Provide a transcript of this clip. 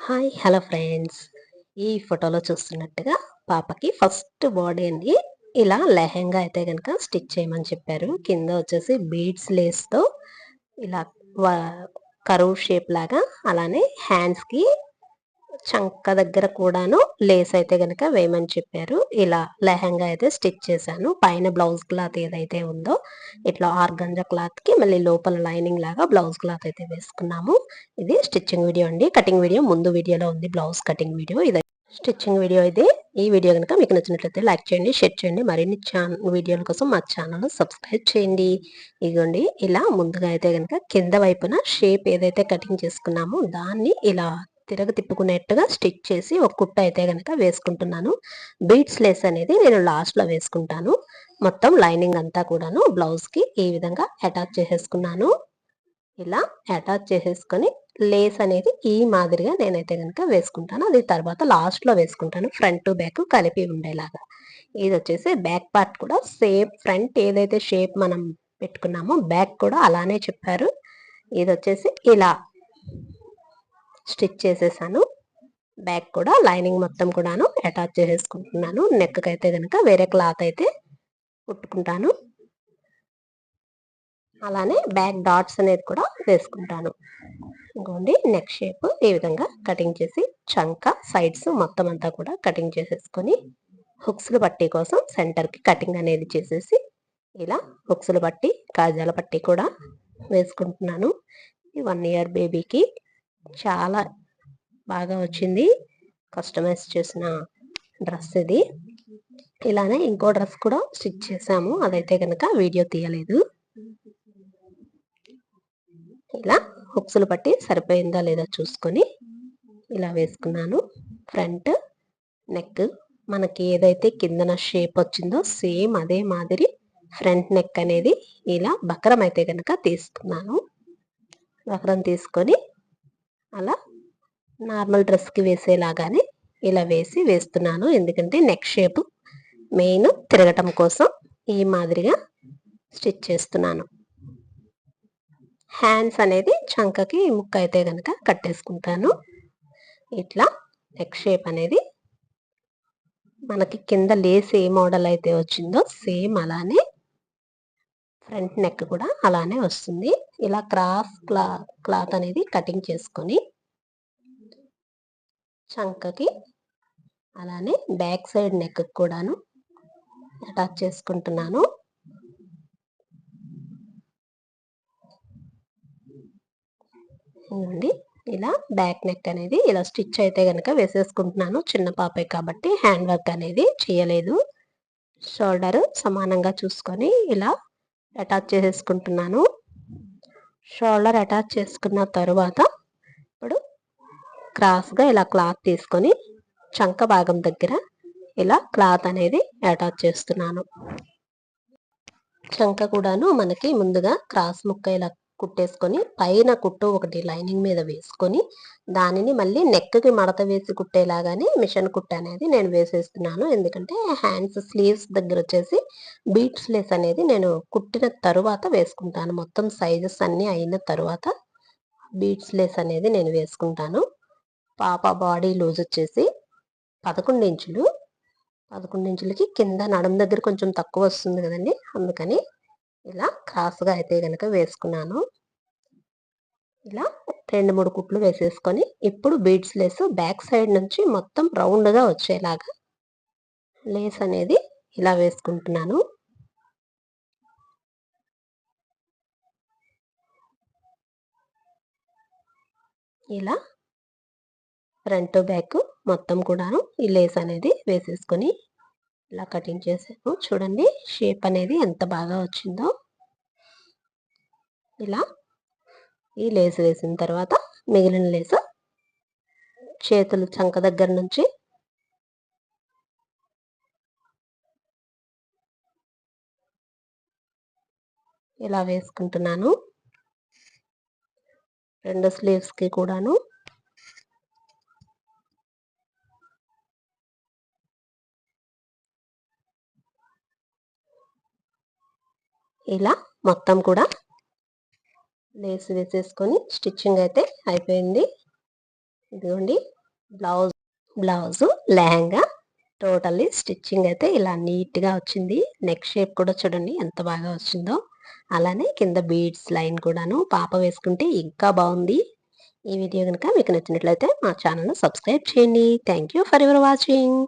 Hi hello friends. ఈ ఫోటోలో చూస్తున్నట్టుగా పాపకి ఫస్ట్ బాడీ అండి. ఇలా లెహెంగా అయితే కనుక స్టిచ్ చేయమని చెప్పారు. కింద వచ్చేసి బీడ్స్ లేస్తో ఇలా కరువ్ షేప్ లాగా, అలానే హ్యాండ్స్కి చంక దగ్గర కూడాను లేస్ అయితే గనక వేయమని చెప్పారు. ఇలా లెహంగా అయితే స్టిచ్ చేశాను. పైన బ్లౌజ్ క్లాత్ ఏదైతే ఉందో ఇట్లా ఆర్గంజా క్లాత్ కి మళ్ళీ లోపల లైనింగ్ లాగా బ్లౌజ్ క్లాత్ అయితే వేసుకున్నాము. ఇది స్టిచ్చింగ్ వీడియో అండి. కటింగ్ వీడియో ముందు వీడియోలో ఉంది, బ్లౌజ్ కటింగ్ వీడియో. ఇది స్టిచ్చింగ్ వీడియో. ఇది ఈ వీడియో కనుక మీకు నచ్చినట్లయితే లైక్ చేయండి, షేర్ చేయండి. మరిన్ని వీడియోల కోసం మా ఛానల్ సబ్స్క్రైబ్ చేయండి. ఇదిగోండి, ఇలా ముందుగా అయితే కనుక కింద వైపున షేప్ ఏదైతే కటింగ్ చేసుకున్నామో దాన్ని ఇలా తిప్పుకునేట్టుగా స్టిచ్ చేసి ఒక కుట్ట అయితే కనుక వేసుకుంటున్నాను. బీడ్స్ లేస్ అనేది నేను లాస్ట్ లో వేసుకుంటాను. మొత్తం లైనింగ్ అంతా కూడాను బ్లౌజ్ కి ఈ విధంగా అటాచ్ చేసేసుకున్నాను. ఇలా అటాచ్ చేసేసుకొని లేస్ అనేది ఈ మాదిరిగా నేనైతే కనుక వేసుకుంటాను. అది తర్వాత లాస్ట్ లో వేసుకుంటాను, ఫ్రంట్ టు బ్యాక్ కలిపి ఉండేలాగా. ఇది వచ్చేసి బ్యాక్ పార్ట్ కూడా సేమ్, ఫ్రంట్ ఏదైతే షేప్ మనం పెట్టుకున్నామో బ్యాక్ కూడా అలానే చెప్పారు. ఇది వచ్చేసి ఇలా స్టిచ్ చేసేసాను. బ్యాక్ కూడా లైనింగ్ మొత్తం కూడాను అటాచ్ చేసేసుకుంటున్నాను. నెక్ అయితే కనుక వేరే క్లాత్ అయితే కుట్టుకుంటాను. అలానే బ్యాక్ డాట్స్ అనేది కూడా వేసుకుంటాను. ఇంకోండి, నెక్ షేప్ ఈ విధంగా కటింగ్ చేసి చంక సైడ్స్ మొత్తం అంతా కూడా కటింగ్ చేసేసుకొని హుక్స్లు పట్టీ కోసం సెంటర్ కి కటింగ్ అనేది చేసేసి ఇలా హుక్స్లు పట్టి కాజాల పట్టీ కూడా వేసుకుంటున్నాను. 1 year బేబీకి చాలా బాగా వచ్చింది. కస్టమైజ్ చేసిన డ్రెస్ ఇది. ఇలానే ఇంకో డ్రెస్ కూడా స్టిచ్ చేసాము, అదైతే కనుక వీడియో తీయలేదు. ఇలా హుక్స్లు పట్టి సరిపోయిందా లేదా చూసుకొని ఇలా వేసుకున్నాను. ఫ్రంట్ నెక్ మనకి ఏదైతే కిందన షేప్ వచ్చిందో సేమ్ అదే మాదిరి ఫ్రంట్ నెక్ అనేది ఇలా బక్రం అయితే కనుక తీసుకున్నాను. బక్రం తీసుకొని అలా నార్మల్ డ్రెస్కి వేసేలాగానే ఇలా వేస్తున్నాను. ఎందుకంటే నెక్ షేప్ మెయిన్ తిరగటం కోసం ఈ మాదిరిగా స్టిచ్ చేస్తున్నాను. హ్యాండ్స్ అనేది చంకకి ముక్క అయితే కనుక కట్టేసుకుంటాను. ఇట్లా నెక్ షేప్ అనేది మనకి కింద లేస్ ఏ మోడల్ అయితే వచ్చిందో సేమ్ అలానే ఫ్రంట్ నెక్ కూడా అలానే వస్తుంది. ఇలా క్రాస్ క్లాత్ అనేది కటింగ్ చేసుకొని చంకకి అలానే బ్యాక్ సైడ్ నెక్ కూడాను అటాచ్ చేసుకుంటున్నాను. ఇవ్వండి, ఇలా బ్యాక్ నెక్ అనేది ఇలా స్టిచ్ అయితే కనుక వేసేసుకుంటున్నాను. చిన్న పాపే కాబట్టి హ్యాండ్ వర్క్ అనేది చేయలేదు. షోల్డర్ సమానంగా చూసుకొని ఇలా అటాచ్ చేసేసుకుంటున్నాను. షోల్డర్ అటాచ్ చేసుకున్న తరువాత ఇప్పుడు క్రాస్గా ఇలా క్లాత్ తీసుకొని చంక భాగం దగ్గర ఇలా క్లాత్ అనేది అటాచ్ చేస్తున్నాను. చంక కూడాను మనకి ముందుగా క్రాస్ ముక్క ఇలా కుట్టేసుకొని పైన కుట్టు ఒకటి లైనింగ్ మీద వేసుకొని దానిని మళ్ళీ నెక్కి మడత వేసి కుట్టేలాగానే మిషన్ కుట్ట అనేది నేను వేసేస్తున్నాను. ఎందుకంటే హ్యాండ్స్ స్లీవ్స్ దగ్గర వచ్చేసి బీట్స్ లేస్ అనేది నేను కుట్టిన తరువాత వేసుకుంటాను. మొత్తం సైజెస్ అన్నీ అయిన తరువాత బీట్స్ లేస్ అనేది నేను వేసుకుంటాను. పాప బాడీ లూజ్ వచ్చేసి 11 ఇంచులు. 11 ఇంచులకి కింద నడుము దగ్గర కొంచెం తక్కువ వస్తుంది కదండి, అందుకని ఇలా క్రాస్గా అయితే కనుక వేసుకున్నాను. ఇలా 2-3 కుట్లు వేసేసుకొని ఇప్పుడు బీడ్స్ లేస్ బ్యాక్ సైడ్ నుంచి మొత్తం రౌండ్గా వచ్చేలాగా లేస్ అనేది ఇలా వేసుకుంటున్నాను. ఇలా ఫ్రంట్ బ్యాక్ మొత్తం కూడాను ఈ లేస్ అనేది వేసేసుకొని ఇలా కటింగ్ చేసాను. చూడండి షేప్ అనేది ఎంత బాగా వచ్చిందో. ఇలా ఈ లేస్ వేసిన తర్వాత మిగిలిన లేస్ చేతులు చంక దగ్గర నుంచి ఇలా వేసుకుంటున్నాను. 2 స్లీవ్స్కి కూడాను ఇలా మొత్తం కూడా లేస్ వేసేసుకొని స్టిచ్చింగ్ అయితే అయిపోయింది. ఇదిగోండి, blouse blouse lehenga totally stitching అయితే ఇలా నీట్గా వచ్చింది. నెక్ షేప్ కూడా చూడండి ఎంత బాగా వచ్చిందో. అలానే కింద బీడ్స్ లైన్ కూడాను పాప వేసుకుంటే ఇంకా బాగుంది. ఈ వీడియో కనుక మీకు నచ్చినట్లయితే మా ఛానల్ను సబ్స్క్రైబ్ చేయండి. Thank you for your watching.